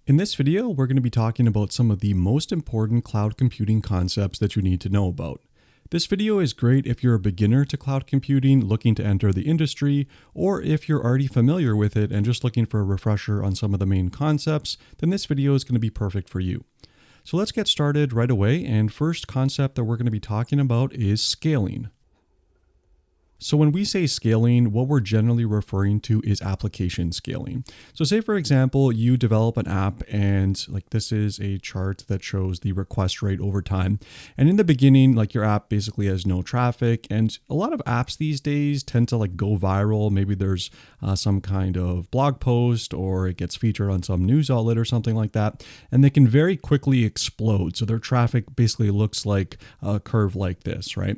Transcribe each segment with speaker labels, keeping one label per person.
Speaker 1: In this video, we're going to be talking about some of the most important cloud computing concepts that you need to know about. This video is great if you're a beginner to cloud computing looking to enter the industry, or if you're already familiar with it and just looking for a refresher on some of the main concepts, then this video is going to be perfect for you. So let's get started right away, and first concept that we're going to be talking about is scaling. So when we say scaling, what we're generally referring to is application scaling. So say, for example, you develop an app and this is a chart that shows the request rate over time. And in the beginning, your app basically has no traffic. And a lot of apps these days tend to go viral. Maybe there's some kind of blog post or it gets featured on some news outlet or something like that. And they can very quickly explode. So their traffic basically looks like a curve like this, right?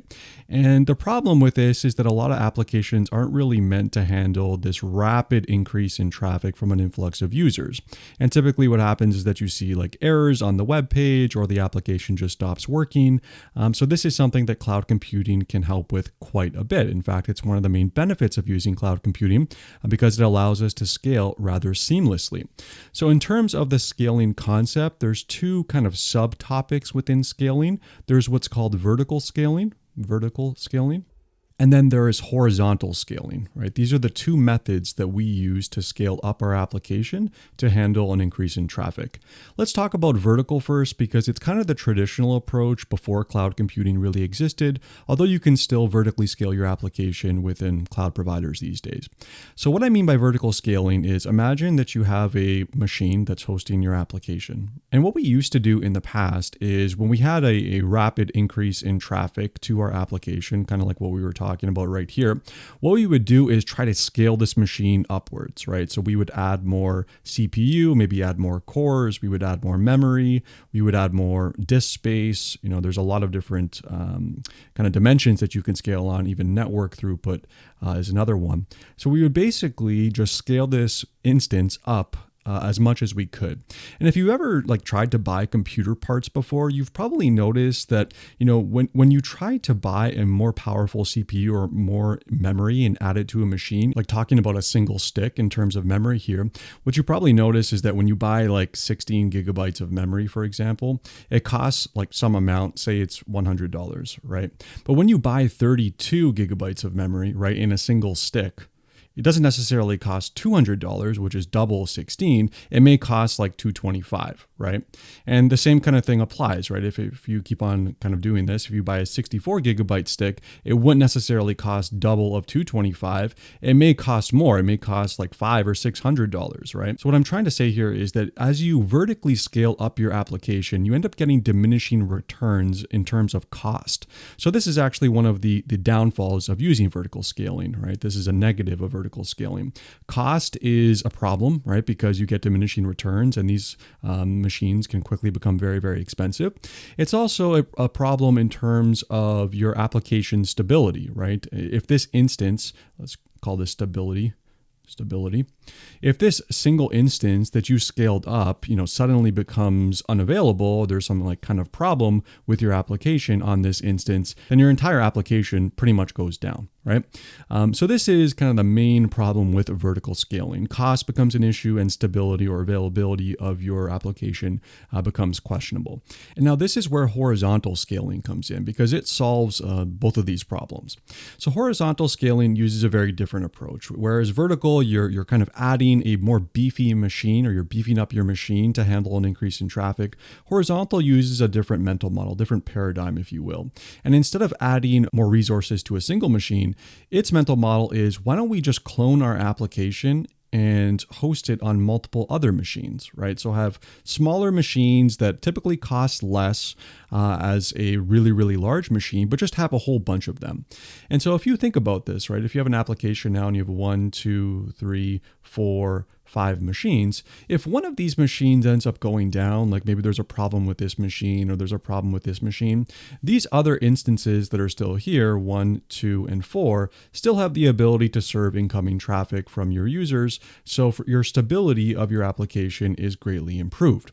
Speaker 1: And the problem with this is that a lot of applications aren't really meant to handle this rapid increase in traffic from an influx of users. And typically what happens is that you see errors on the web page or the application just stops working. So this is something that cloud computing can help with quite a bit. In fact, it's one of the main benefits of using cloud computing because it allows us to scale rather seamlessly. So in terms of the scaling concept, there's two kind of subtopics within scaling. There's what's called vertical scaling. And then there is horizontal scaling, right? These are the two methods that we use to scale up our application to handle an increase in traffic. Let's talk about vertical first because it's kind of the traditional approach before cloud computing really existed, although you can still vertically scale your application within cloud providers these days. So what I mean by vertical scaling is imagine that you have a machine that's hosting your application. And what we used to do in the past is when we had a rapid increase in traffic to our application, kind of like what we were talking about right here, what we would do is try to scale this machine upwards, right? So we would add more CPU, maybe add more cores, we would add more memory, we would add more disk space. There's a lot of different kind of dimensions that you can scale on. Even network throughput is another one. So we would basically just scale this instance up as much as we could. And if you ever tried to buy computer parts before, you've probably noticed that, when you try to buy a more powerful CPU or more memory and add it to a machine, talking about a single stick in terms of memory here, what you probably notice is that when you buy 16 gigabytes of memory, for example, it costs some amount, say it's $100, right? But when you buy 32 gigabytes of memory, right, in a single stick, it doesn't necessarily cost $200, which is double 16. It may cost $225, right? And the same kind of thing applies, right? If you keep on kind of doing this, if you buy a 64 gigabyte stick, it wouldn't necessarily cost double of $225. It may cost more. It may cost $500 or $600, right? So what I'm trying to say here is that as you vertically scale up your application, you end up getting diminishing returns in terms of cost. So this is actually one of the downfalls of using vertical scaling, right? This is a negative of vertical scaling. Cost is a problem, right? Because you get diminishing returns and these machines can quickly become very, very expensive. It's also a problem in terms of your application stability, right? If this instance, let's call this stability. If this single instance that you scaled up, suddenly becomes unavailable, there's some kind of problem with your application on this instance, then your entire application pretty much goes down, right? So this is kind of the main problem with vertical scaling. Cost becomes an issue and stability or availability of your application becomes questionable. And now this is where horizontal scaling comes in because it solves both of these problems. So horizontal scaling uses a very different approach, whereas vertical, you're kind of adding a more beefy machine or you're beefing up your machine to handle an increase in traffic. Horizontal uses a different mental model, different paradigm, if you will. And instead of adding more resources to a single machine, its mental model is, why don't we just clone our application and host it on multiple other machines, right? So have smaller machines that typically cost less as a really, really large machine, but just have a whole bunch of them. And so if you think about this, right, if you have an application now and you have 1, 2, 3, 4, 5 machines, if one of these machines ends up going down, maybe there's a problem with this machine or there's a problem with this machine, these other instances that are still here, 1, 2, and 4, still have the ability to serve incoming traffic from your users. So for your stability of your application is greatly improved.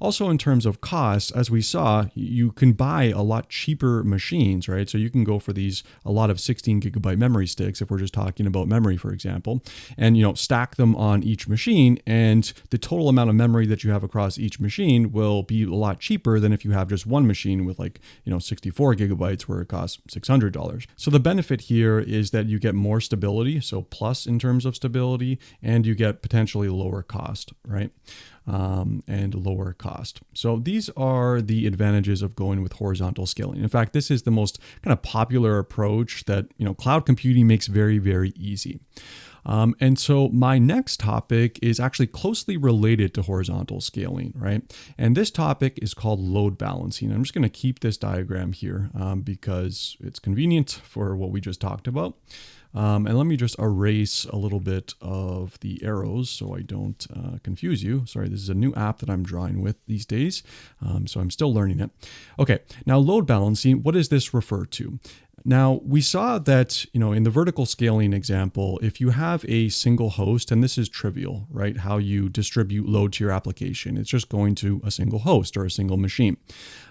Speaker 1: Also, in terms of costs, as we saw, you can buy a lot cheaper machines, right? So you can go for a lot of 16 gigabyte memory sticks, if we're just talking about memory, for example, and stack them on each machine. machine, and the total amount of memory that you have across each machine will be a lot cheaper than if you have just one machine with 64 gigabytes where it costs $600. So the benefit here is that you get more stability, so plus in terms of stability, and you get potentially lower cost, right? And lower cost. So these are the advantages of going with horizontal scaling. In fact, this is the most kind of popular approach that cloud computing makes very, very easy. And so my next topic is actually closely related to horizontal scaling, right? And this topic is called load balancing. I'm just going to keep this diagram here because it's convenient for what we just talked about. And let me just erase a little bit of the arrows so I don't confuse you. Sorry, this is a new app that I'm drawing with these days, so I'm still learning it. Okay, now load balancing, what does this refer to? Now, we saw that, in the vertical scaling example, if you have a single host, and this is trivial, right? How you distribute load to your application. It's just going to a single host or a single machine.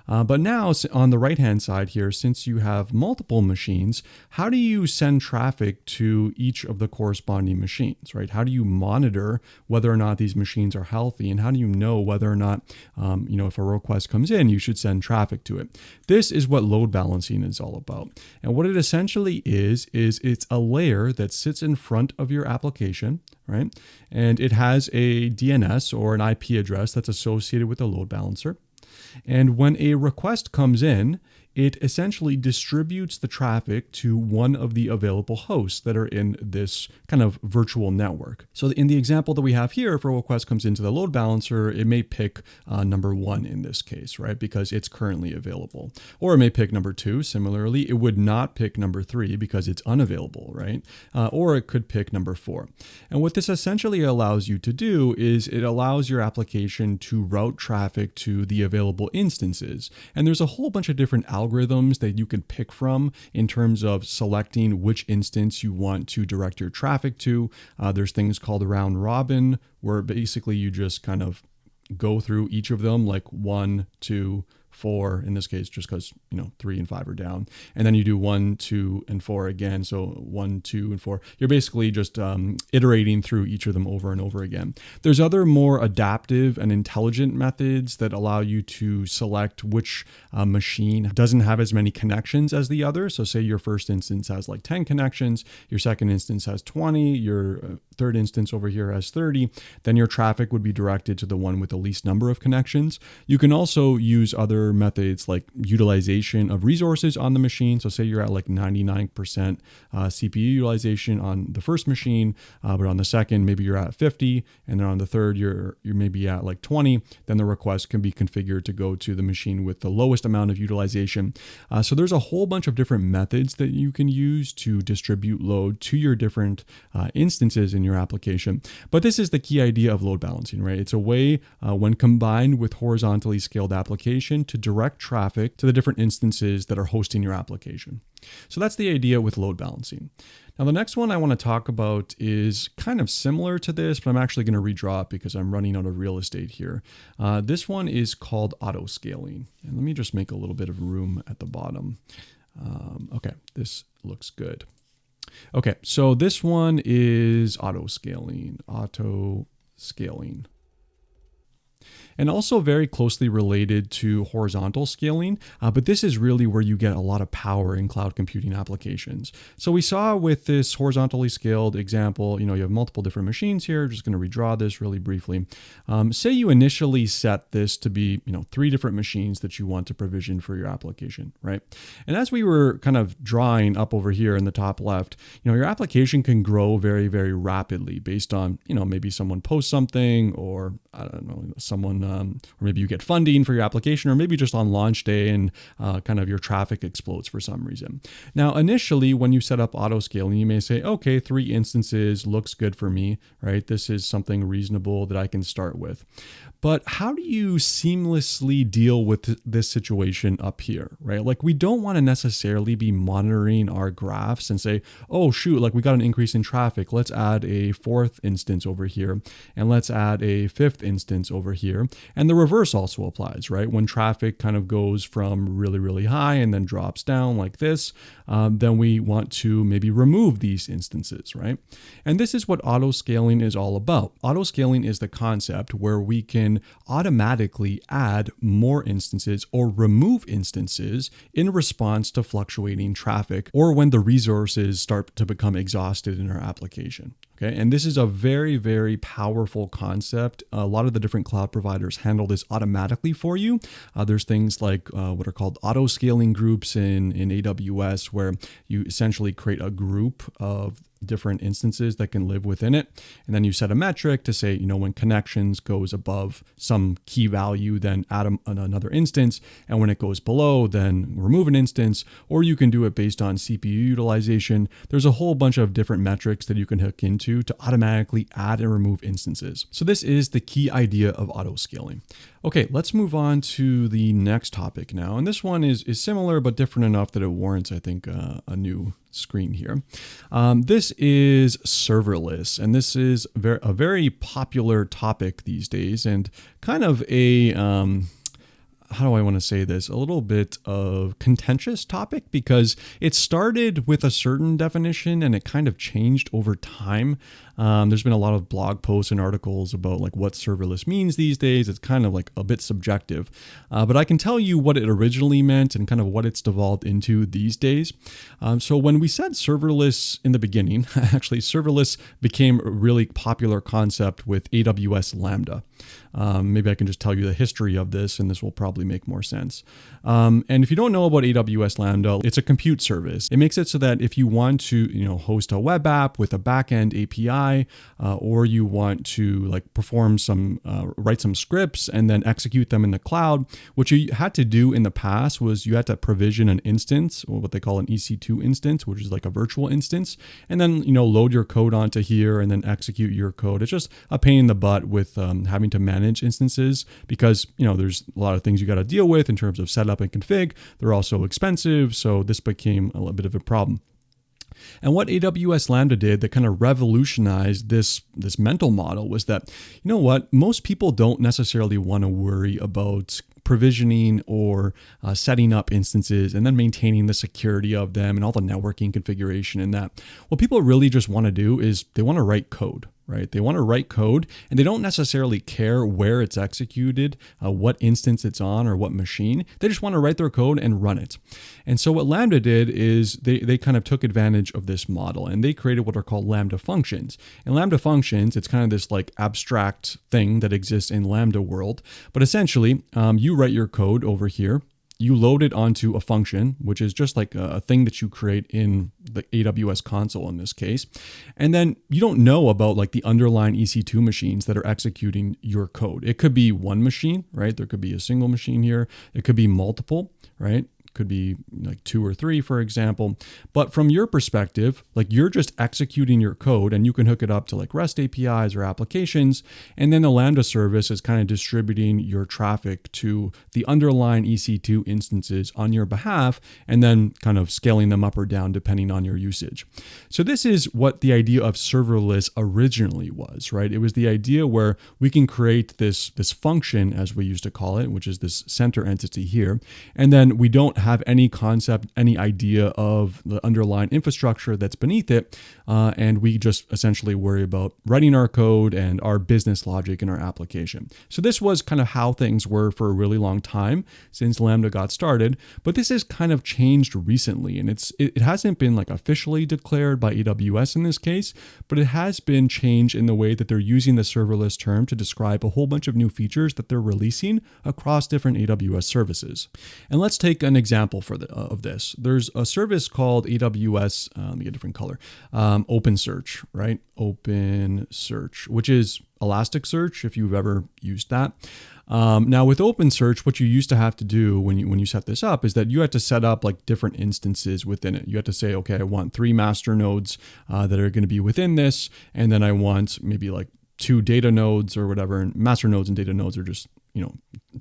Speaker 1: But now on the right-hand side here, since you have multiple machines, how do you send traffic to each of the corresponding machines, right? How do you monitor whether or not these machines are healthy? And how do you know whether or not, if a request comes in, you should send traffic to it? This is what load balancing is all about. And what it essentially is it's a layer that sits in front of your application, right? And it has a DNS or an IP address that's associated with the load balancer. And when a request comes in, it essentially distributes the traffic to one of the available hosts that are in this kind of virtual network. So in the example that we have here, if a request comes into the load balancer, it may pick number 1 in this case, right? Because it's currently available. Or it may pick number 2. Similarly, it would not pick number 3 because it's unavailable, right? Or it could pick number 4. And what this essentially allows you to do is it allows your application to route traffic to the available instances. And there's a whole bunch of different algorithms that you can pick from in terms of selecting which instance you want to direct your traffic to. There's things called round robin, where basically you just kind of go through each of them, like 1, 2, 4 in this case, just because 3 and 5 are down, and then you do 1, 2, and 4 again. So 1, 2, and 4. You're basically just iterating through each of them over and over again. There's other more adaptive and intelligent methods that allow you to select which machine doesn't have as many connections as the other. So say your first instance has like 10 connections, your second instance has 20, your third instance over here has 30, then your traffic would be directed to the one with the least number of connections. You can also use other methods like utilization of resources on the machine. So say you're at like 99% CPU utilization on the first machine, but on the second, maybe you're at 50, and then on the third, you're maybe at like 20, then the request can be configured to go to the machine with the lowest amount of utilization. So there's a whole bunch of different methods that you can use to distribute load to your different instances in your application. But this is the key idea of load balancing, right? It's a way when combined with horizontally scaled application to direct traffic to the different instances that are hosting your application. So that's the idea with load balancing. Now, the next one I want to talk about is kind of similar to this, but I'm actually going to redraw it because I'm running out of real estate here. This one is called Autoscaling. And let me just make a little bit of room at the bottom. Okay, this looks good. Okay, so this one is Autoscaling. And also very closely related to horizontal scaling, but this is really where you get a lot of power in cloud computing applications. So we saw with this horizontally scaled example, you have multiple different machines here. Just going to redraw this really briefly. Say you initially set this to be, 3 different machines that you want to provision for your application, right? And as we were kind of drawing up over here in the top left, your application can grow very, very rapidly based on, maybe someone posts something, or I don't know, someone, or maybe you get funding for your application, or maybe just on launch day and kind of your traffic explodes for some reason. Now, initially, when you set up auto scaling, you may say, okay, 3 instances looks good for me, right? This is something reasonable that I can start with. But how do you seamlessly deal with this situation up here, right? Like, we don't want to necessarily be monitoring our graphs and say, oh, shoot, like we got an increase in traffic. Let's add a 4th instance over here, and let's add a 5th instance over here. And the reverse also applies, right? When traffic kind of goes from really, really high and then drops down like this, then we want to maybe remove these instances, right? And this is what autoscaling is all about. Autoscaling is the concept where we can automatically add more instances or remove instances in response to fluctuating traffic or when the resources start to become exhausted in our application. Okay, and this is a very, very powerful concept. A lot of the different cloud providers handle this automatically for you. There's things like what are called auto-scaling groups in AWS, where you essentially create a group of different instances that can live within it. And then you set a metric to say, when connections goes above some key value, then add another instance. And when it goes below, then remove an instance, or you can do it based on CPU utilization. There's a whole bunch of different metrics that you can hook into to automatically add and remove instances. So this is the key idea of auto scaling. Okay, let's move on to the next topic now. And this one is similar, but different enough that it warrants, I think, a new screen here. This is serverless, and this is a very popular topic these days, and kind of a how do I want to say this? A little bit of contentious topic, because it started with a certain definition and it kind of changed over time. There's been a lot of blog posts and articles about like what serverless means these days. It's kind of like a bit subjective, but I can tell you what it originally meant and kind of what it's devolved into these days. So when we said serverless in the beginning, actually serverless became a really popular concept with AWS Lambda. Maybe I can just tell you the history of this, and this will probably make more sense. And if you don't know about AWS Lambda, it's a compute service. It makes it so that if you want to, host a web app with a backend API, or you want to like perform some, write some scripts and then execute them in the cloud, what you had to do in the past was you had to provision an instance, or what they call an EC2 instance, which is like a virtual instance, and then, load your code onto here and then execute your code. It's just a pain in the butt with having to manage instances, because there's a lot of things you got to deal with in terms of setup and config. They're also expensive, so this became a little bit of a problem. And what AWS Lambda did that kind of revolutionized this mental model was that, most people don't necessarily want to worry about provisioning or setting up instances and then maintaining the security of them and all the networking configuration and that. What people really just want to do is they want to write code. Right? They want to write code, and they don't necessarily care where it's executed, what instance it's on, or what machine. They just want to write their code and run it. And so what Lambda did is they kind of took advantage of this model, and they created what are called Lambda functions. And Lambda functions, it's kind of this like abstract thing that exists in Lambda world. But essentially, you write your code over here. You load it onto a function, which is just like a thing that you create in the AWS console in this case. And then you don't know about like the underlying EC2 machines that are executing your code. It could be one machine, right? There could be a single machine here. It could be multiple, right? Could be like 2 or 3, for example. But from your perspective, like you're just executing your code, and you can hook it up to like REST APIs or applications. And then the Lambda service is kind of distributing your traffic to the underlying EC2 instances on your behalf, and then kind of scaling them up or down depending on your usage. So this is what the idea of serverless originally was, right? It was the idea where we can create this function, as we used to call it, which is this center entity here. And then we don't have any concept, any idea of the underlying infrastructure that's beneath it. And we just essentially worry about writing our code and our business logic in our application. So this was kind of how things were for a really long time since Lambda got started. But this has kind of changed recently, and it hasn't been like officially declared by AWS in this case, but it has been changed in the way that they're using the serverless term to describe a whole bunch of new features that they're releasing across different AWS services. And let's take an example of this. There's a service called AWS, let me get a different color, OpenSearch, right? OpenSearch, which is Elasticsearch, if you've ever used that. Now with OpenSearch, what you used to have to do when you set this up is that you had to set up like different instances within it. You had to say, okay, I want 3 master nodes that are going to be within this, and then I want maybe like 2 data nodes or whatever. And master nodes and data nodes are just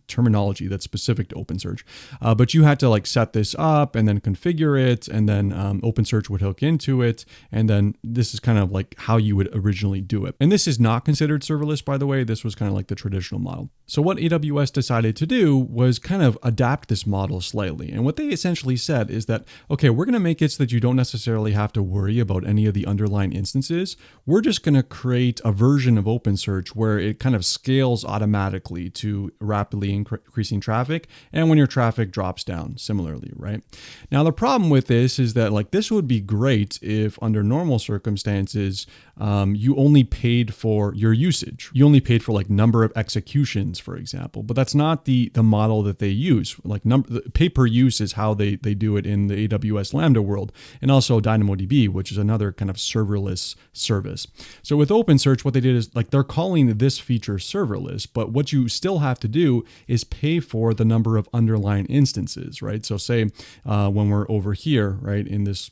Speaker 1: terminology that's specific to OpenSearch. But you had to like set this up and then configure it, and then OpenSearch would hook into it. And then this is kind of like how you would originally do it. And this is not considered serverless, by the way. This was kind of like the traditional model. So what AWS decided to do was kind of adapt this model slightly. And what they essentially said is that, okay, we're going to make it so that you don't necessarily have to worry about any of the underlying instances. We're just going to create a version of OpenSearch where it kind of scales automatically to rapidly increasing traffic, and when your traffic drops down similarly, right? Now, the problem with this is that like this would be great if under normal circumstances, you only paid for your usage. You only paid for like number of executions, for example, but that's not the model that they use. Like pay per use is how they do it in the AWS Lambda world, and also DynamoDB, which is another kind of serverless service. So with OpenSearch, what they did is like they're calling this feature serverless, but what you still have to do is pay for the number of underlying instances, right? So say when we're over here, right, in this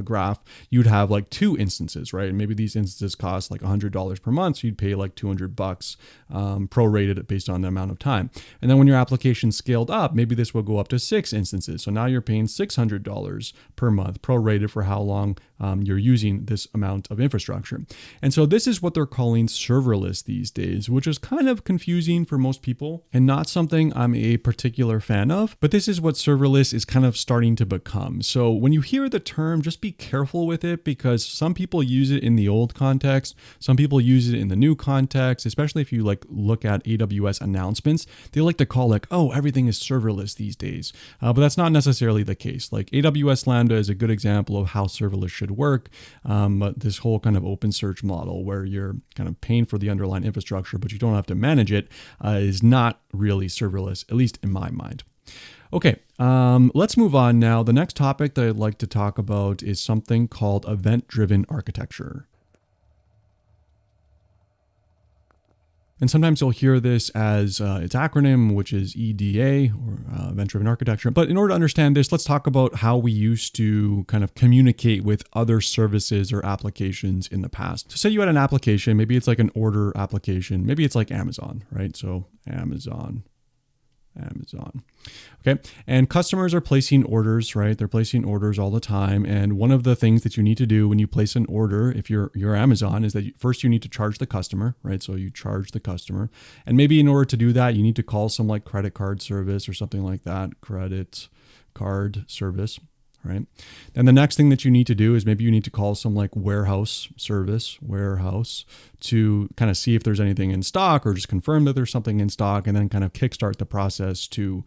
Speaker 1: graph, you'd have like 2 instances, right? And maybe these instances cost like $100 per month. So you'd pay like $200 prorated based on the amount of time. And then when your application scaled up, maybe this will go up to 6 instances. So now you're paying $600 per month prorated for how long you're using this amount of infrastructure. And so this is what they're calling serverless these days, which is kind of confusing for most people and not something I'm a particular fan of, but this is what serverless is kind of starting to become. So when you hear the term, just be careful with it, because some people use it in the old context. Some people use it in the new context, especially if you like look at AWS announcements. They like to call like, oh, everything is serverless these days. But that's not necessarily the case. Like AWS Lambda is a good example of how serverless should work. But this whole kind of OpenSearch model where you're kind of paying for the underlying infrastructure, but you don't have to manage it, is not really serverless, at least in my mind. Okay, let's move on now. The next topic that I'd like to talk about is something called event-driven architecture. And sometimes you'll hear this as its acronym, which is EDA, or event-driven architecture. But in order to understand this, let's talk about how we used to kind of communicate with other services or applications in the past. So say you had an application, maybe it's like an order application, maybe it's like Amazon, right? So Amazon. Okay. And customers are placing orders, right? They're placing orders all the time. And one of the things that you need to do when you place an order, if you're Amazon, is that first you need to charge the customer, right? So you charge the customer. And maybe in order to do that, you need to call some like credit card service or something like that, credit card service. Right. And the next thing that you need to do is maybe you need to call some like warehouse service, to kind of see if there's anything in stock, or just confirm that there's something in stock, and then kind of kickstart the process to,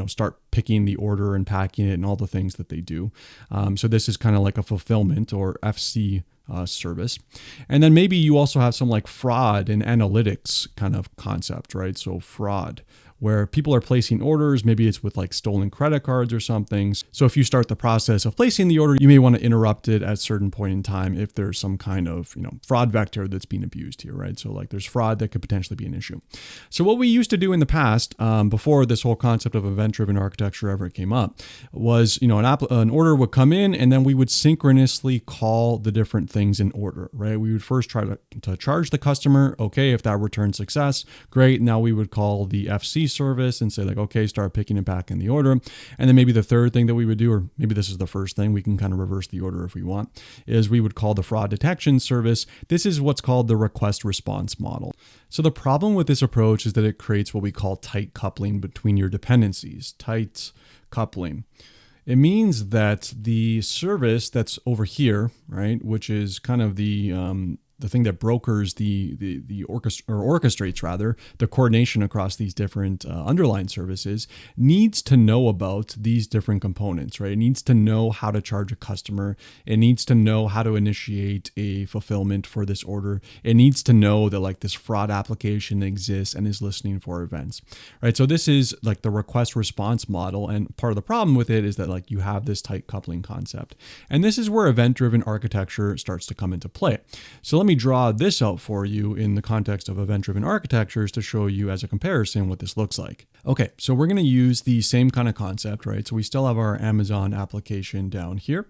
Speaker 1: start picking the order and packing it and all the things that they do. So this is kind of like a fulfillment or FC service. And then maybe you also have some like fraud and analytics kind of concept, right? So fraud, where people are placing orders, maybe it's with like stolen credit cards or something. So if you start the process of placing the order, you may want to interrupt it at a certain point in time if there's some kind of, fraud vector that's being abused here, right? So like there's fraud that could potentially be an issue. So what we used to do in the past, before this whole concept of event-driven architecture ever came up, was, an order would come in, and then we would synchronously call the different things in order, right? We would first try to charge the customer. Okay, if that returns success, great. Now we would call the FC service and say like, okay, start picking and packing the order. And then maybe the third thing that we would do, or maybe this is the first thing, we can kind of reverse the order if we want, is we would call the fraud detection service. This is what's called the request response model. So the problem with this approach is that it creates what we call tight coupling between your dependencies. Tight coupling. It means that the service that's over here, right, which is kind of the thing that brokers orchestrates rather the coordination across these different underlying services, needs to know about these different components, right? It needs to know how to charge a customer. It needs to know how to initiate a fulfillment for this order. It needs to know that like this fraud application exists and is listening for events, right? So this is like the request response model. And part of the problem with it is that like you have this tight coupling concept. And this is where event-driven architecture starts to come into play. So let me draw this out for you in the context of event-driven architectures to show you as a comparison what this looks like. Okay, so we're going to use the same kind of concept, right? So we still have our Amazon application down here.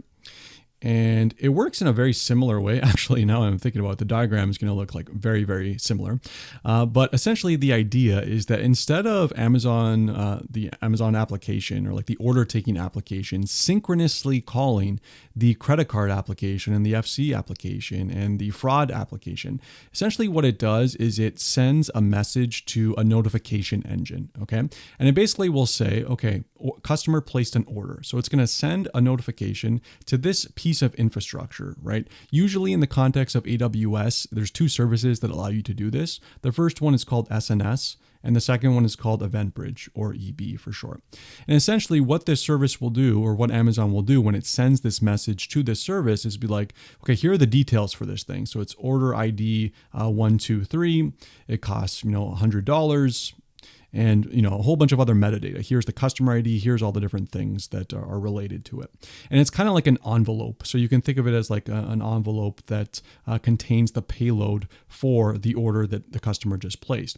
Speaker 1: And it works in a very similar way. Actually, now I'm thinking about it, the diagram is going to look like very, very similar. But essentially the idea is that instead of the Amazon application or like the order taking application synchronously calling the credit card application and the FC application and the fraud application, essentially what it does is it sends a message to a notification engine, okay? And it basically will say, okay, customer placed an order. So it's going to send a notification to this piece of infrastructure, right? Usually in the context of AWS, there's two services that allow you to do this. The first one is called SNS, and the second one is called EventBridge, or EB for short. And essentially what this service will do, or what Amazon will do when it sends this message to this service, is be like, okay, here are the details for this thing. So it's order ID 123. It costs, $100. And a whole bunch of other metadata. Here's the customer ID, here's all the different things that are related to it. And it's kind of like an envelope. So you can think of it as like an envelope that contains the payload for the order that the customer just placed.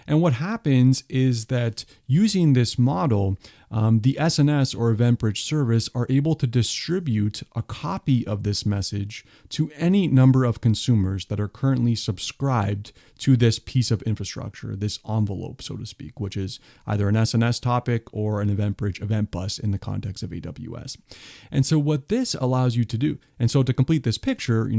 Speaker 1: And what happens is that using this model, the SNS or EventBridge service are able to distribute a copy of this message to any number of consumers that are currently subscribed to this piece of infrastructure, this envelope, so to speak, which is either an SNS topic or an EventBridge event bus in the context of AWS. And so what this allows you to do, and so to complete this picture,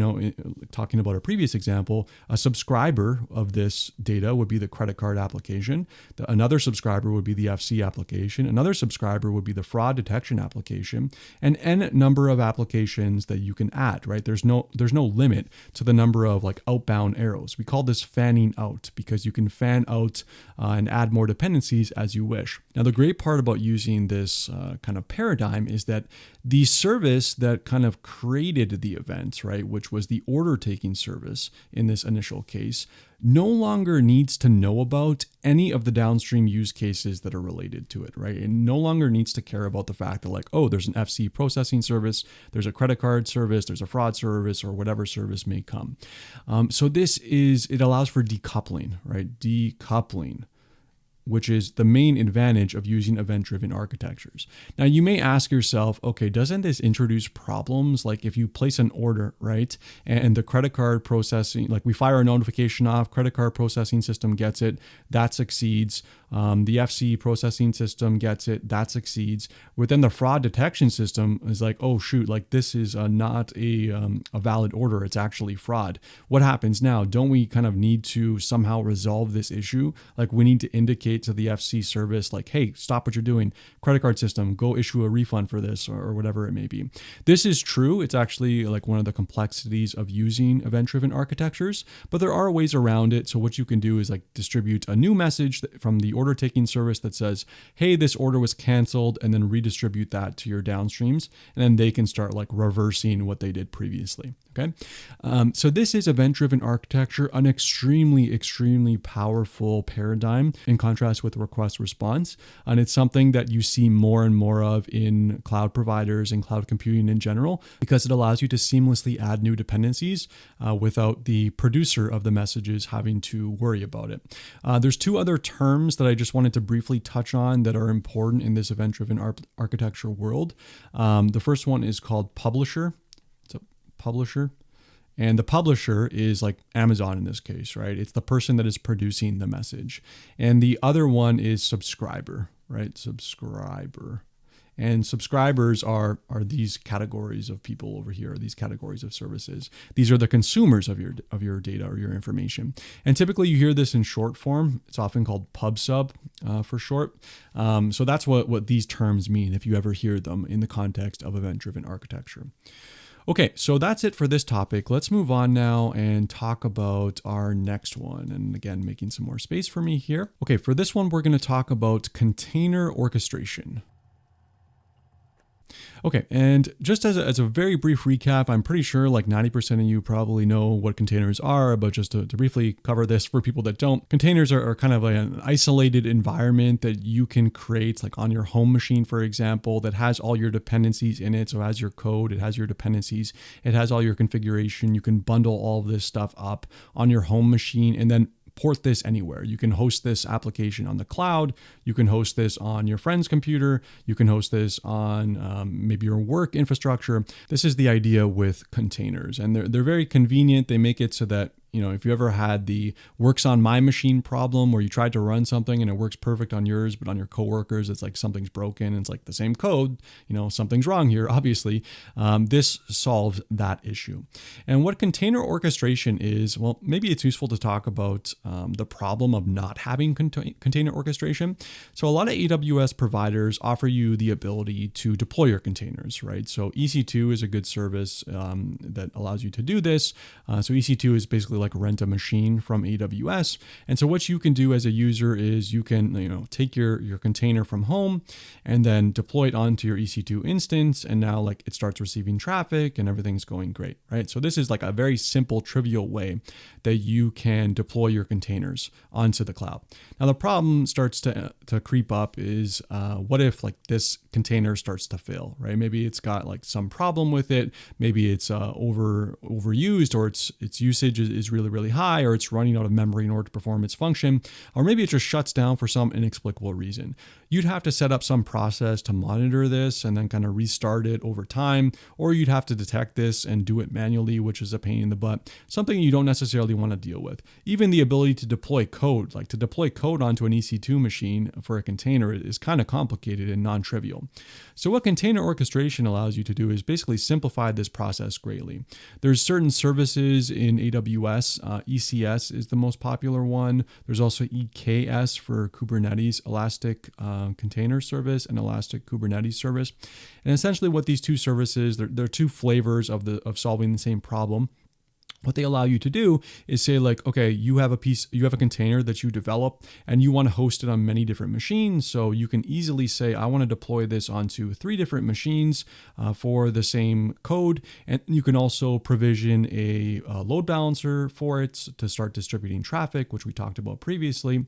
Speaker 1: talking about our previous example, a subscriber of this data would be the credit card application. Another subscriber would be the FC application. Another subscriber would be the fraud detection application, and n number of applications that you can add, right? There's no limit to the number of like outbound arrows. We call this fanning out because you can fan out and add more dependencies as you wish. Now, the great part about using this kind of paradigm is that the service that kind of created the event, right, which was the order taking service in this initial case, no longer needs to know about any of the downstream use cases that are related to it, right? It no longer needs to care about the fact that like, oh, there's an FC processing service, there's a credit card service, there's a fraud service, or whatever service may come. So it allows for decoupling, right? Decoupling, which is the main advantage of using event-driven architectures. Now, you may ask yourself, okay, doesn't this introduce problems? Like if you place an order, right, and the credit card processing, like we fire a notification off, credit card processing system gets it, that succeeds. The FC processing system gets it, that succeeds. Within the fraud detection system is like, oh shoot, like this is not a valid order, it's actually fraud. What happens now? Don't we kind of need to somehow resolve this issue? Like we need to indicate to the FC service like, hey, stop what you're doing. Credit card system, go issue a refund for this or whatever it may be. This is true. It's actually like one of the complexities of using event-driven architectures, but there are ways around it. So what you can do is like distribute a new message from the order taking service that says, hey, this order was canceled, and then redistribute that to your downstreams. And then they can start like reversing what they did previously. Okay. So this is event-driven architecture, an extremely, extremely powerful paradigm in contrast with request response. And it's something that you see more and more of in cloud providers and cloud computing in general, because it allows you to seamlessly add new dependencies without the producer of the messages having to worry about it. There's two other terms that I just wanted to briefly touch on that are important in this event-driven architecture world. The first one is called publisher. Publisher. And the publisher is like Amazon in this case, right? It's the person that is producing the message. And the other one is subscriber, right? Subscriber. And subscribers are these categories of people over here, these categories of services. These are the consumers of your data or your information. And typically you hear this in short form. It's often called PubSub for short. So that's what these terms mean if you ever hear them in the context of event-driven architecture. Okay, so that's it for this topic. Let's move on now and talk about our next one. And again, making some more space for me here. Okay, for this one, we're going to talk about container orchestration. Okay, and just as a very brief recap, I'm pretty sure like 90% of you probably know what containers are, but just to briefly cover this for people that don't, containers are kind of an isolated environment that you can create like on your home machine, for example, that has all your dependencies in it. So it has your code, it has your dependencies, it has all your configuration. You can bundle all of this stuff up on your home machine and then port this anywhere. You can host this application on the cloud. You can host this on your friend's computer. You can host this on maybe your work infrastructure. This is the idea with containers, and they're very convenient. They make it so that, if you ever had the works on my machine problem where you tried to run something and it works perfect on yours, but on your coworkers, it's like something's broken and it's like the same code, something's wrong here, obviously. This solves that issue. And what container orchestration is, well, maybe it's useful to talk about the problem of not having container orchestration. So a lot of AWS providers offer you the ability to deploy your containers, right? So EC2 is a good service that allows you to do this. So EC2 is basically like rent a machine from AWS. And so what you can do as a user is you can, take your container from home and then deploy it onto your EC2 instance. And now like it starts receiving traffic and everything's going great, right? So this is like a very simple, trivial way that you can deploy your containers onto the cloud. Now the problem starts to creep up is what if like this container starts to fail, right? Maybe it's got like some problem with it. Maybe it's overused, or its usage is really, really high, or it's running out of memory in order to perform its function, or maybe it just shuts down for some inexplicable reason. You'd have to set up some process to monitor this and then kind of restart it over time, or you'd have to detect this and do it manually, which is a pain in the butt, something you don't necessarily want to deal with. Even the ability to deploy code, like to deploy code onto an EC2 machine for a container, is kind of complicated and non-trivial. So what container orchestration allows you to do is basically simplify this process greatly. There's certain services in AWS. ECS is the most popular one. There's also EKS for Kubernetes, Elastic Container Service, and Elastic Kubernetes Service. And essentially what these two services, they're two flavors of solving the same problem. What they allow you to do is say like, okay, you have a container that you develop and you want to host it on many different machines. So you can easily say, I want to deploy this onto 3 different machines for the same code. And you can also provision a load balancer for it to start distributing traffic, which we talked about previously.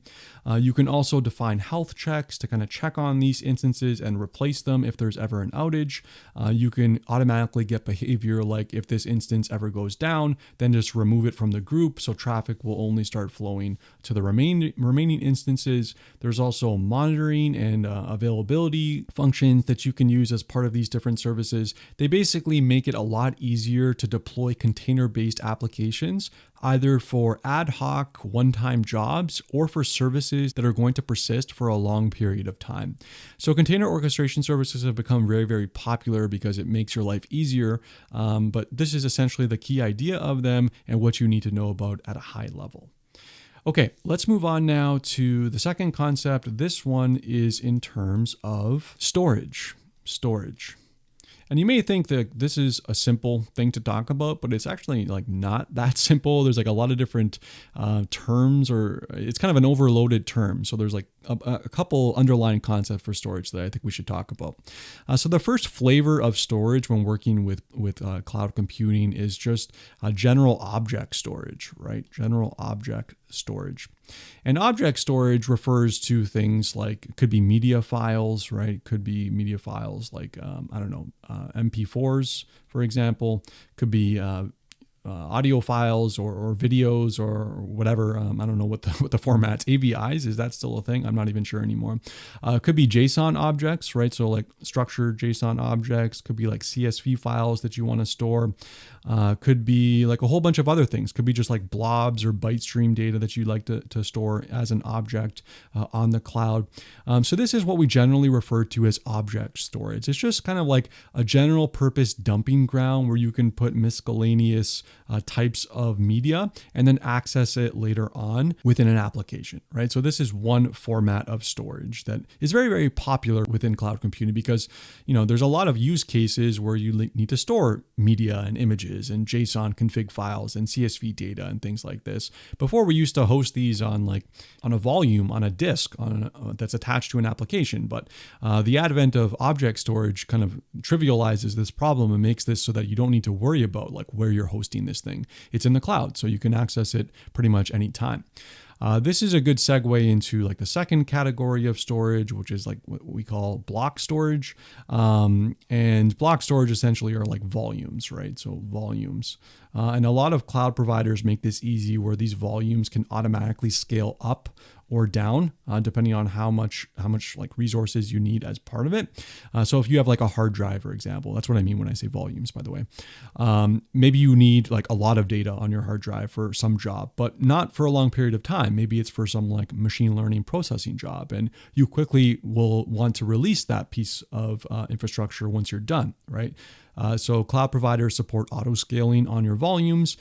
Speaker 1: You can also define health checks to kind of check on these instances and replace them if there's ever an outage. You can automatically get behavior like if this instance ever goes down, then just remove it from the group so traffic will only start flowing to the remaining instances. There's also monitoring and availability functions that you can use as part of these different services. They basically make it a lot easier to deploy container-based applications, either for ad hoc one-time jobs or for services that are going to persist for a long period of time. So container orchestration services have become very, very popular because it makes your life easier. But this is essentially the key idea of them and what you need to know about at a high level. Okay, let's move on now to the second concept. This one is in terms of storage. And you may think that this is a simple thing to talk about, but it's actually like not that simple. There's like a lot of different terms, or it's kind of an overloaded term. So there's like a couple underlying concepts for storage that I think we should talk about. So the first flavor of storage when working with cloud computing is just general object storage, right? General object storage. And object storage refers to things like, it could be media files, right? Could be media files like, MP4s, for example. Could be audio files or videos or whatever. I don't know what the format's. AVIs, is that still a thing? I'm not even sure anymore. Could be JSON objects, right? So like structured JSON objects. Could be like CSV files that you want to store. Could be like a whole bunch of other things. Could be just like blobs or byte stream data that you'd like to store as an object on the cloud. So this is what we generally refer to as object storage. It's just kind of like a general purpose dumping ground where you can put miscellaneous types of media and then access it later on within an application, right? So this is one format of storage that is very, very popular within cloud computing because, there's a lot of use cases where you need to store media and images and JSON config files and CSV data and things like this. Before, we used to host these on a volume, on a disk that's attached to an application. But the advent of object storage kind of trivializes this problem and makes this so that you don't need to worry about like where you're hosting this thing. It's in the cloud, so you can access it pretty much anytime. This is a good segue into like the second category of storage, which is like what we call block storage. And block storage essentially are like volumes, right? So volumes. And a lot of cloud providers make this easy where these volumes can automatically scale up or down, depending on how much like resources you need as part of it. So if you have like a hard drive, for example, that's what I mean when I say volumes, by the way. Maybe you need like a lot of data on your hard drive for some job, but not for a long period of time. Maybe it's for some like machine learning processing job, and you quickly will want to release that piece of infrastructure once you're done, right? So cloud providers support auto-scaling on your volumes.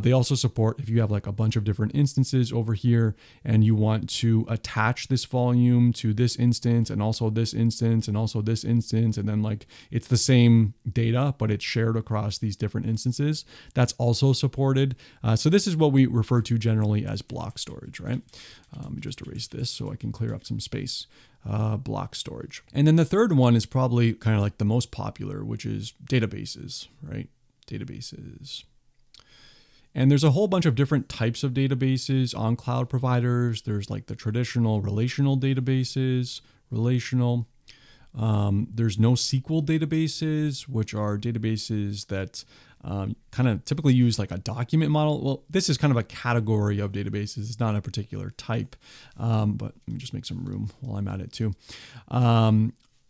Speaker 1: They also support if you have like a bunch of different instances over here and you want to attach this volume to this instance and also this instance and also this instance, and then like it's the same data, but it's shared across these different instances. That's also supported. So this is what we refer to generally as block storage, right? Let me just erase this so I can clear up some space. Block storage. And then the third one is probably kind of like the most popular, which is databases, right? Databases. And there's a whole bunch of different types of databases on cloud providers. There's like the traditional relational databases, relational. There's NoSQL databases, which are databases that kind of typically use like a document model. Well, this is kind of a category of databases. It's not a particular type, but let me just make some room while I'm at it too.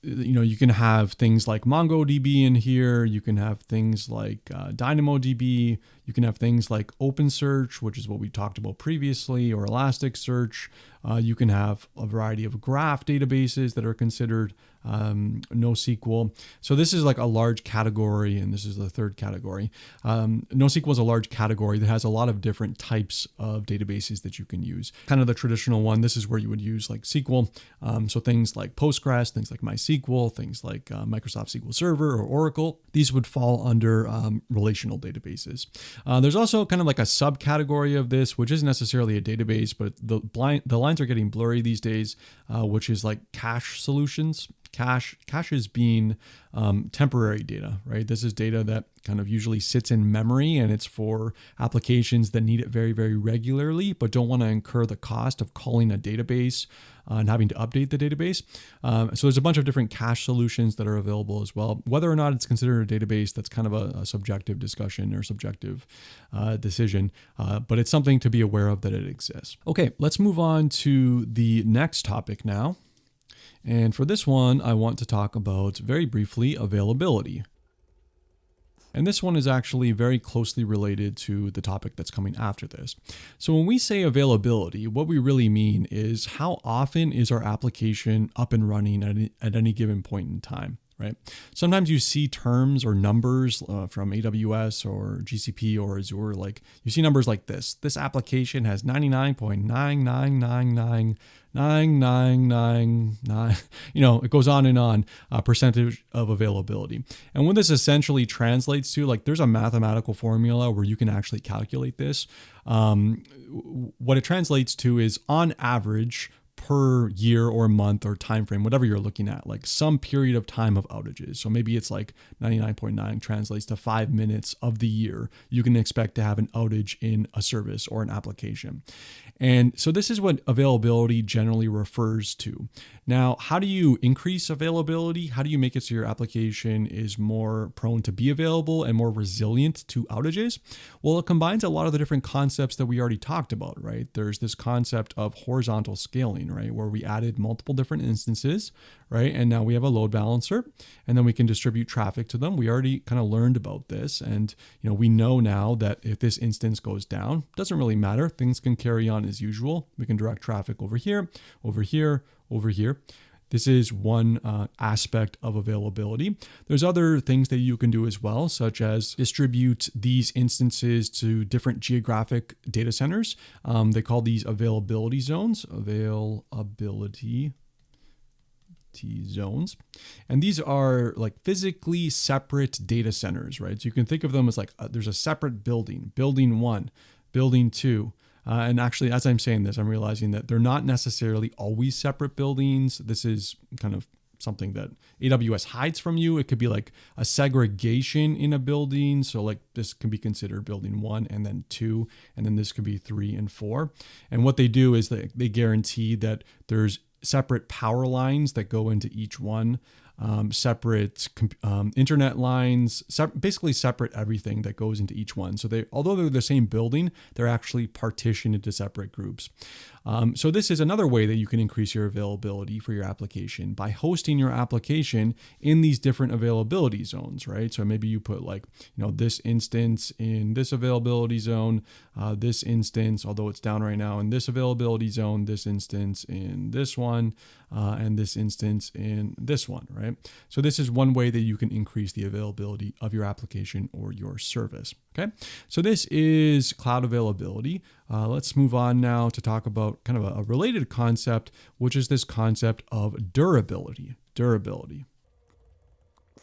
Speaker 1: You can have things like MongoDB in here. You can have things like DynamoDB. You can have things like OpenSearch, which is what we talked about previously, or Elasticsearch. You can have a variety of graph databases that are considered NoSQL. So this is like a large category, and this is the third category. NoSQL is a large category that has a lot of different types of databases that you can use. Kind of the traditional one, this is where you would use like SQL. So things like Postgres, things like MySQL, things like Microsoft SQL Server or Oracle. These would fall under relational databases. There's also kind of like a subcategory of this, which isn't necessarily a database, but the lines are getting blurry these days, which is like cache solutions. Cache is being temporary data, right? This is data that kind of usually sits in memory, and it's for applications that need it very, very regularly, but don't want to incur the cost of calling a database and having to update the database. So there's a bunch of different cache solutions that are available as well. Whether or not it's considered a database, that's kind of a subjective discussion or subjective decision, but it's something to be aware of that it exists. Okay, let's move on to the next topic now. And for this one, I want to talk about very briefly availability. And this one is actually very closely related to the topic that's coming after this. So when we say availability, what we really mean is how often is our application up and running at any given point in time, right? Sometimes you see terms or numbers from AWS or GCP or Azure, like you see numbers like this. This application has 99.9999999, it goes on and on, percentage of availability. And what this essentially translates to, like there's a mathematical formula where you can actually calculate this. What it translates to is on average, per year or month or time frame, whatever you're looking at, like some period of time of outages. So maybe it's like 99.9 translates to 5 minutes of the year. You can expect to have an outage in a service or an application. And so this is what availability generally refers to. Now, how do you increase availability? How do you make it so your application is more prone to be available and more resilient to outages? Well, it combines a lot of the different concepts that we already talked about, right? There's this concept of horizontal scaling, right? Where we added multiple different instances, right? And now we have a load balancer, and then we can distribute traffic to them. We already kind of learned about this. And, we know now that if this instance goes down, doesn't really matter. Things can carry on as usual. We can direct traffic over here, over here, over here. This is one aspect of availability. There's other things that you can do as well, such as distribute these instances to different geographic data centers. They call these availability zones, availability zones. And these are like physically separate data centers, right? So you can think of them as like there's a separate building, building 1, building 2. And actually, as I'm saying this, I'm realizing that they're not necessarily always separate buildings. This is kind of something that AWS hides from you. It could be like a segregation in a building. So like this can be considered building 1 and then 2, and then this could be 3 and 4. And what they do is they guarantee that there's separate power lines that go into each one, separate internet lines, basically separate everything that goes into each one. So although they're the same building, they're actually partitioned into separate groups. So this is another way that you can increase your availability for your application by hosting your application in these different availability zones, right? So maybe you put like, this instance in this availability zone, this instance, although it's down right now, in this availability zone, this instance in this one, and this instance in this one, right? So this is one way that you can increase the availability of your application or your service. Okay, so this is cloud availability. Let's move on now to talk about kind of a related concept, which is this concept of durability.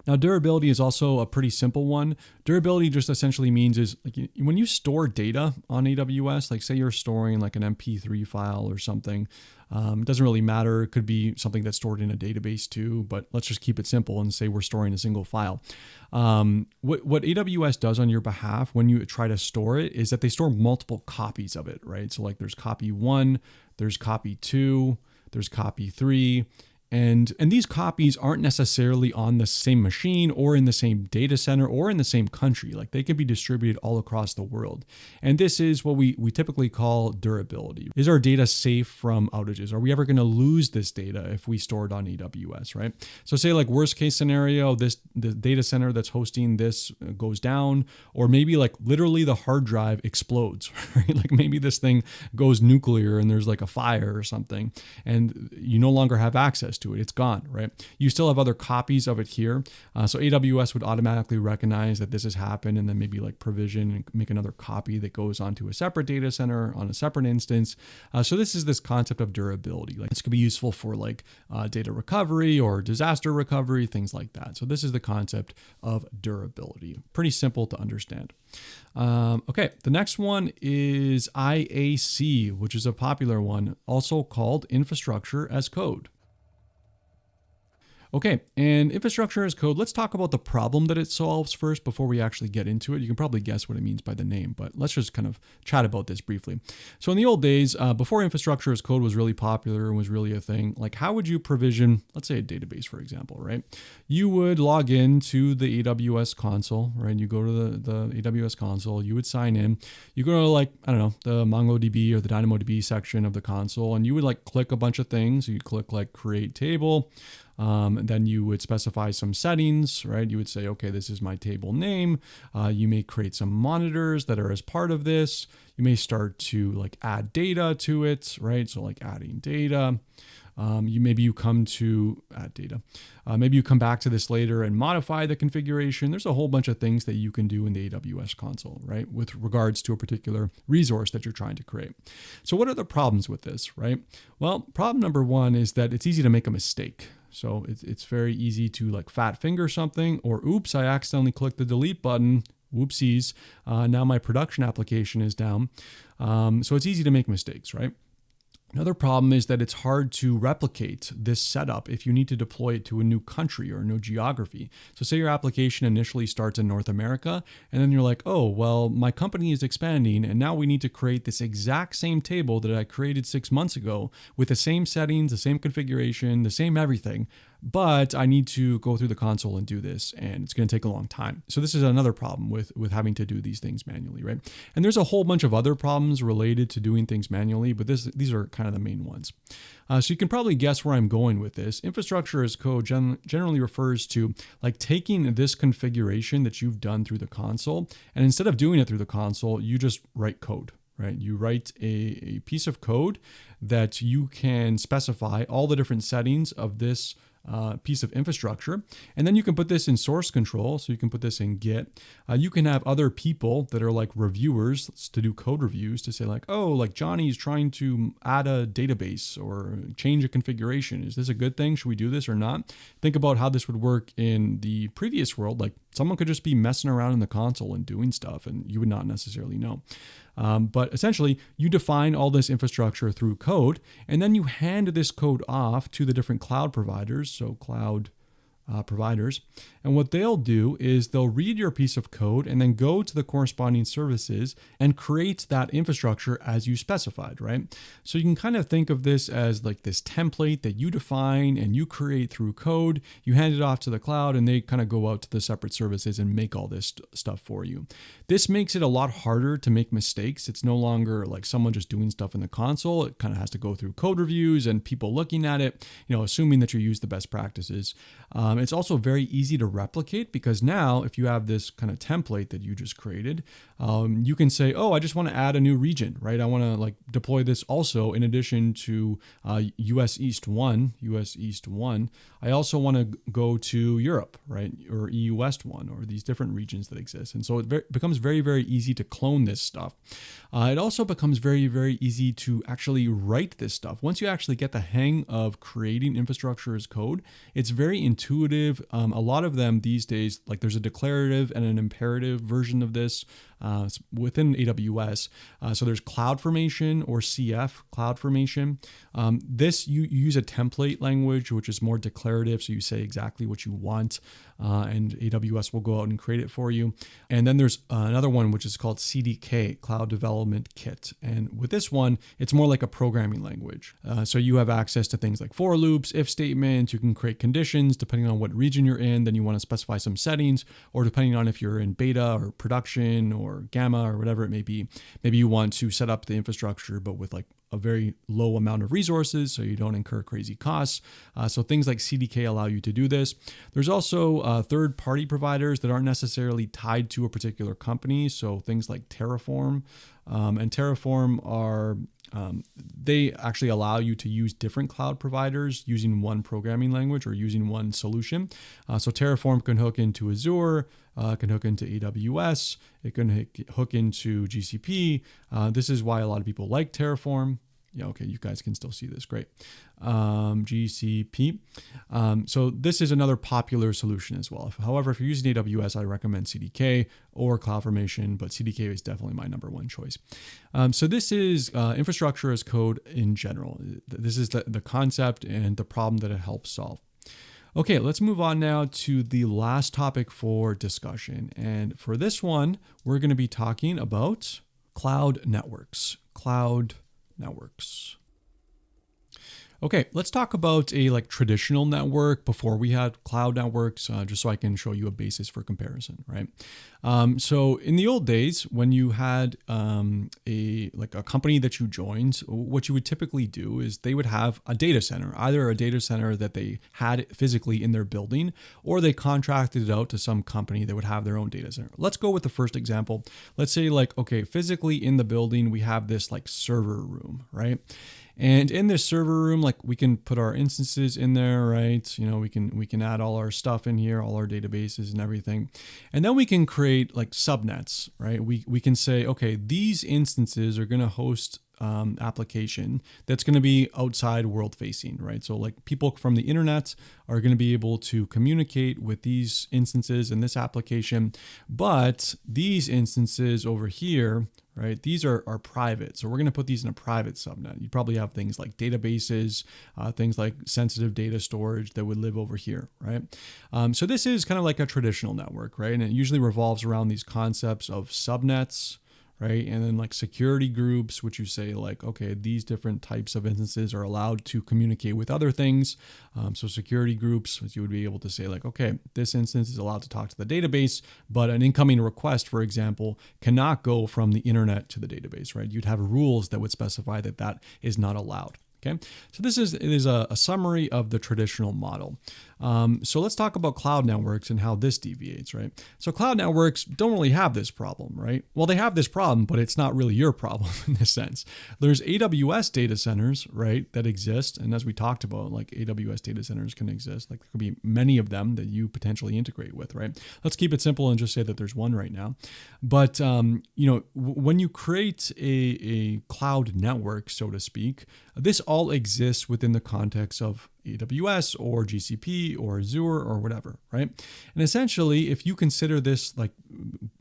Speaker 1: Now, durability is also a pretty simple one. Durability just essentially means is like when you store data on AWS, like say you're storing like an MP3 file or something, it doesn't really matter. It could be something that's stored in a database too, but let's just keep it simple and say we're storing a single file. What AWS does on your behalf when you try to store it is that they store multiple copies of it, right? So like there's copy 1, there's copy 2, there's copy 3. And these copies aren't necessarily on the same machine or in the same data center or in the same country. Like they can be distributed all across the world. And this is what we typically call durability. Is our data safe from outages? Are we ever going to lose this data if we store it on AWS, right? So say like worst case scenario, the data center that's hosting this goes down, or maybe like literally the hard drive explodes, right? Like maybe this thing goes nuclear and there's like a fire or something, and you no longer have access to it. It's gone, right? You still have other copies of it here. So AWS would automatically recognize that this has happened and then maybe like provision and make another copy that goes onto a separate data center on a separate instance. So this is this concept of durability. Like this could be useful for like data recovery or disaster recovery, things like that. So this is the concept of durability. Pretty simple to understand. Okay, the next one is IAC, which is a popular one, also called infrastructure as code. Okay, and infrastructure as code, let's talk about the problem that it solves first before we actually get into it. You can probably guess what it means by the name, but let's just kind of chat about this briefly. So in the old days, before infrastructure as code was really popular and was really a thing, like how would you provision, let's say a database, for example, right? You would log into the AWS console, right? You go to the AWS console, you would sign in, you go to like, I don't know, the MongoDB or the DynamoDB section of the console, and you would like click a bunch of things. You click like create table. Then you would specify some settings, right? You would say, okay, this is my table name. You may create some monitors that are as part of this. You may start to like add data to it, right? So like adding data. Maybe you come to add data. Maybe you come back to this later and modify the configuration. There's a whole bunch of things that you can do in the AWS console, right? With regards to a particular resource that you're trying to create. So what are the problems with this, right? Well, problem number one is that it's easy to make a mistake. So it's very easy to like fat finger something, or oops, I accidentally clicked the delete button. Whoopsies. Now my production application is down. So it's easy to make mistakes, right? Another problem is that it's hard to replicate this setup if you need to deploy it to a new country or a new geography. So say your application initially starts in North America, and then you're like, oh, well, my company is expanding, and now we need to create this exact same table that I created 6 months ago with the same settings, the same configuration, the same everything. But I need to go through the console and do this, and it's going to take a long time. So this is another problem with having to do these things manually, right? And there's a whole bunch of other problems related to doing things manually, but these are kind of the main ones. So you can probably guess where I'm going with this. Infrastructure as code generally refers to like taking this configuration that you've done through the console, and instead of doing it through the console, you just write code. Right? You write a piece of code that you can specify all the different settings of this piece of infrastructure. And then you can put this in source control. So you can put this in Git. You can have other people that are like reviewers to do code reviews to say like, oh, like Johnny's trying to add a database or change a configuration. Is this a good thing? Should we do this or not? Think about how this would work in the previous world, like Someone could just be messing around in the console and doing stuff, and you would not necessarily know. But essentially, you define all this infrastructure through code, and then you hand this code off to the different cloud providers, so cloud providers. And what they'll do is they'll read your piece of code and then go to the corresponding services and create that infrastructure as you specified, right? So you can kind of think of this as like this template that you define and you create through code. You hand it off to the cloud and they kind of go out to the separate services and make all this stuff for you. This makes it a lot harder to make mistakes. It's no longer like someone just doing stuff in the console. It kind of has to go through code reviews and people looking at it, assuming that you use the best practices. It's also very easy to replicate because now if you have this kind of template that you just created, you can say, oh, I just want to add a new region, right? I want to like deploy this also in addition to US East 1. I also want to go to Europe, right? Or EU West 1 or these different regions that exist. And so it becomes very, very easy to clone this stuff. It also becomes very, very easy to actually write this stuff. Once you actually get the hang of creating infrastructure as code, it's very intuitive. A lot of them these days, like there's a declarative and an imperative version of this within AWS. So there's CloudFormation or CF, CloudFormation. This, you use a template language, which is more declarative. So you say exactly what you want and AWS will go out and create it for you. And then there's another one, which is called CDK, Cloud Development Kit. And with this one, it's more like a programming language. So you have access to things like for loops, if statements, you can create conditions depending on what region you're in, then you want to specify some settings, or depending on if you're in beta or production or gamma or whatever it may be, maybe you want to set up the infrastructure, but with like a very low amount of resources so you don't incur crazy costs. So things like CDK allow you to do this. There's also third-party providers that aren't necessarily tied to a particular company. So things like Terraform. And Terraform are, they actually allow you to use different cloud providers using one programming language or using one solution. So Terraform can hook into Azure, can hook into AWS, it can hook into GCP. This is why a lot of people like Terraform. Yeah, okay, you guys can still see this, great. GCP. So this is another popular solution as well. However, if you're using AWS, I recommend CDK or CloudFormation, but CDK is definitely my number one choice. So this is infrastructure as code in general. This is the concept and the problem that it helps solve. Okay, let's move on now to the last topic for discussion. And for this one, we're going to be talking about cloud networks. Cloud networks. Okay, let's talk about a traditional network before we had cloud networks, just so I can show you a basis for comparison, right? So in the old days, when you had a company that you joined, what you would typically do is they would have a data center, either a data center that they had physically in their building, or they contracted it out to some company that would have their own data center. Let's go with the first example. Let's say okay, physically in the building, we have this server room, right? And in this server room, we can put our instances in there, right? We can add all our stuff in here, all our databases and everything. And then we can create subnets, right? We can say, okay, these instances are going to host application that's going to be outside world facing, right? So people from the internet are going to be able to communicate with these instances in this application, but these instances over here, right? These are private. So we're going to put these in a private subnet. You probably have things like databases, things like sensitive data storage that would live over here, right? So this is kind of like a traditional network, right? And it usually revolves around these concepts of subnets, right? And then security groups, which you say okay, these different types of instances are allowed to communicate with other things. So security groups, you would be able to say okay, this instance is allowed to talk to the database, but an incoming request, for example, cannot go from the internet to the database, right? You'd have rules that would specify that that is not allowed. Okay, so this is a summary of the traditional model. So let's talk about cloud networks and how this deviates, right? So cloud networks don't really have this problem, right? Well, they have this problem, but it's not really your problem in this sense. There's AWS data centers, right, that exist. And as we talked about, AWS data centers can exist. There could be many of them that you potentially integrate with, right? Let's keep it simple and just say that there's one right now. But, when you create a cloud network, so to speak, This all exists within the context of AWS or GCP or Azure or whatever, right? And essentially, if you consider this like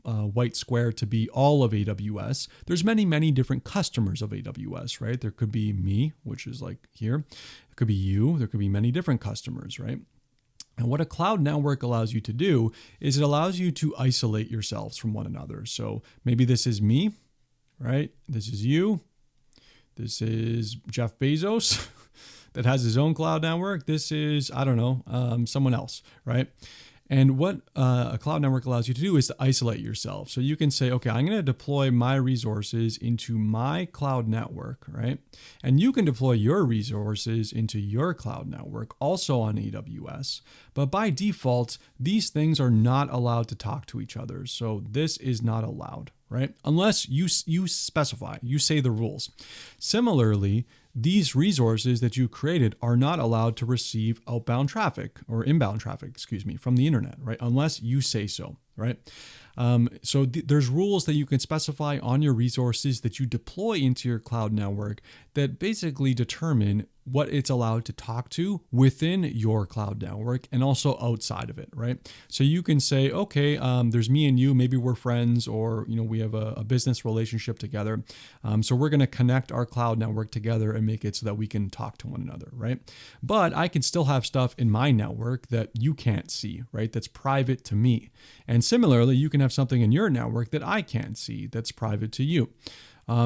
Speaker 1: white square to be all of AWS, there's many, many different customers of AWS, right? There could be me, which is like here. There could be you. There could be many different customers, right? And what a cloud network allows you to do is it allows you to isolate yourselves from one another. So maybe this is me, right? This is you. This is Jeff Bezos that has his own cloud network. This is, I don't know, someone else, right? And what a cloud network allows you to do is to isolate yourself. So you can say, okay, I'm going to deploy my resources into my cloud network, right? And you can deploy your resources into your cloud network, also on AWS. But by default, these things are not allowed to talk to each other. So this is not allowed, right? Unless you specify, you say the rules. Similarly, these resources that you created are not allowed to receive outbound traffic or inbound traffic, from the internet, right? Unless you say so, right? So there's rules that you can specify on your resources that you deploy into your cloud network that basically determine what it's allowed to talk to within your cloud network and also outside of it, right? So you can say, okay, there's me and you, maybe we're friends, or we have a business relationship together. So we're going to connect our cloud network together and make it so that we can talk to one another, right? But I can still have stuff in my network that you can't see, right? That's private to me. And similarly, you can have something in your network that I can't see that's private to you.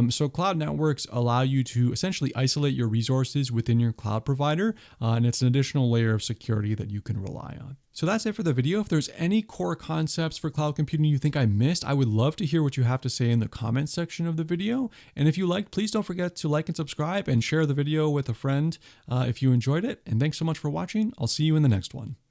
Speaker 1: So cloud networks allow you to essentially isolate your resources within your cloud provider, and it's an additional layer of security that you can rely on. So that's it for the video. If there's any core concepts for cloud computing you think I missed, I would love to hear what you have to say in the comments section of the video. And if you liked, please don't forget to like and subscribe and share the video with a friend if you enjoyed it. And thanks so much for watching. I'll see you in the next one.